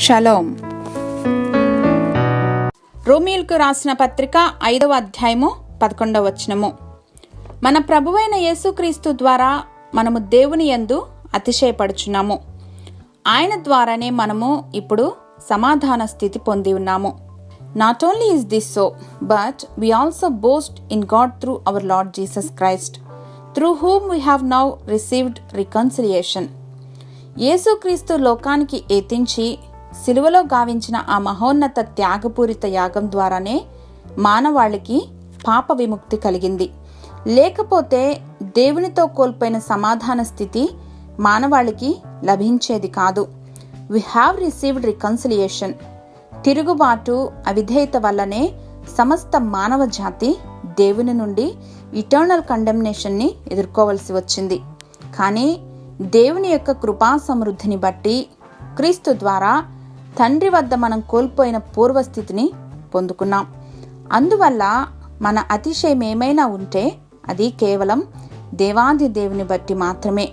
Shalom. రోమీయులకు రాసిన పత్రిక 5వ అధ్యాయము 11వ వచనము. మన ప్రభువైన యేసుక్రీస్తు ద్వారా మనము దేవుని యందు అతిశయపడుచున్నాము. ఆయన ద్వారానే మనము ఇప్పుడు సమాధాన స్థితి పొంది ఉన్నాము. Not only is this so, but we also boast in God through our Lord Jesus Christ, through whom we have now received reconciliation. యేసుక్రీస్తు లోకానికి ఎత్తించి సిలువలో గావించిన ఆ మహోన్నత త్యాగపూరిత యాగం ద్వారానే మానవాళికి పాప విముక్తి కలిగింది. లేకపోతే దేవునితో కోల్పోయిన సమాధాన స్థితి మానవాళికి లభించేది కాదు. We have received reconciliation. తిరుగుబాటు, అవిధేయత వల్లనే సమస్త మానవ జాతి దేవుని నుండి ఇటర్నల్ కండెమ్నేషన్ని ఎదుర్కోవలసి వచ్చింది. కానీ దేవుని యొక్క కృపా సమృద్ధిని బట్టి క్రీస్తు ద్వారా తండ్రి వద్ద మనం కోల్పోయిన పూర్వస్థితిని పొందుకున్నాం. అందువల్ల మన అతిశయం ఏమైనా ఉంటే అది కేవలం దేవాది దేవుని బట్టి మాత్రమే.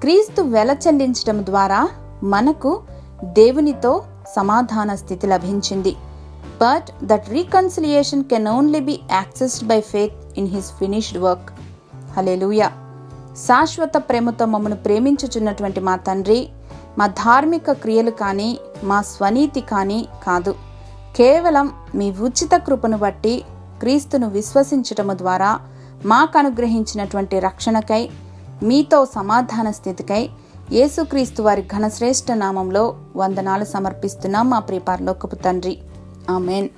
క్రీస్తు వెల చెల్లించడం ద్వారా మనకు దేవునితో సమాధాన స్థితి లభించింది. But that reconciliation can only be accessed by faith in his finished work. Hallelujah. శాశ్వత ప్రేమతో మమ్మను ప్రేమించుచున్నటువంటి మా తండ్రి, మా ధార్మిక క్రియలు కానీ మా స్వనీతి కానీ కాదు, కేవలం మీ ఉచిత కృపను బట్టి క్రీస్తును విశ్వసించటము ద్వారా మాకు అనుగ్రహించినటువంటి రక్షణకై, మీతో సమాధాన స్థితికై యేసుక్రీస్తు వారి ఘనశ్రేష్ఠ నామంలో వందనాలు సమర్పిస్తున్నాం మా ప్రియ పరలోకపు తండ్రి. ఆమేన్.